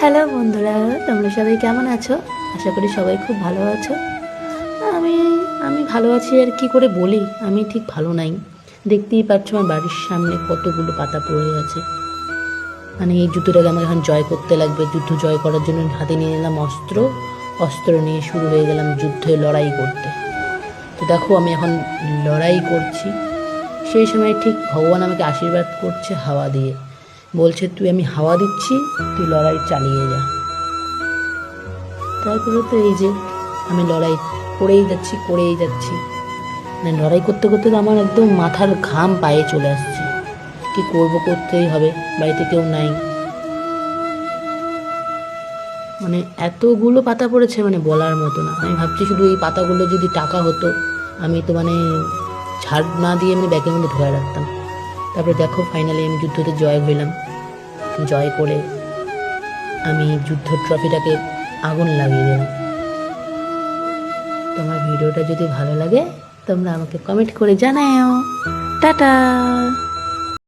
Hello বন্ধুরা, তোমরা সবাই কেমন আছো? আশা করি সবাই খুব ভালো আছো। আমি আমি ভালো আছি আর কি করে বলি, আমি ঠিক ভালো নাই। দেখতেই পাচ্ছ আমার বাড়ির সামনে কতগুলো পাতা পড়ে আছে। মানে এই যুদ্ধটাকে আমাকে এখন জয় করতে লাগবে। যুদ্ধ জয় করার জন্য হাতে নিয়ে নিলাম অস্ত্র। অস্ত্র নিয়ে শুরু হয়ে গেলাম যুদ্ধে লড়াই করতে। তো দেখো আমি এখন লড়াই করছি। সেই সময় ঠিক ভগবান আমাকে আশীর্বাদ করছে হাওয়া দিয়ে, বলছে তুই আমি হাওয়া দিচ্ছি, তুই লড়াই চালিয়ে যা। তারপরে তো এই যে আমি লড়াই করেই যাচ্ছি। মানে লড়াই করতে করতে তো আমার একদম মাথার ঘাম পায়ে চলে আসছে। কি করব, করতেই হবে, বাড়িতে কেউ নাই। মানে এতগুলো পাতা পড়েছে, মানে বলার মতো না। আমি ভাবছি শুধু এই পাতাগুলো যদি টাকা হতো, আমি তো মানে ছাড় না দিয়ে আমি ব্যাগের মধ্যে ঢোকায় রাখতাম। তারপরে দেখো ফাইনালি আমি যুদ্ধতে জয় হইলাম। জয় করে আমি যুদ্ধ ট্রফিটাকে আগুন লাগিয়ে দিলাম। তোমার ভিডিওটা যদি ভালো লাগে তোমরা আমাকে কমেন্ট করে জানাও। টাটা।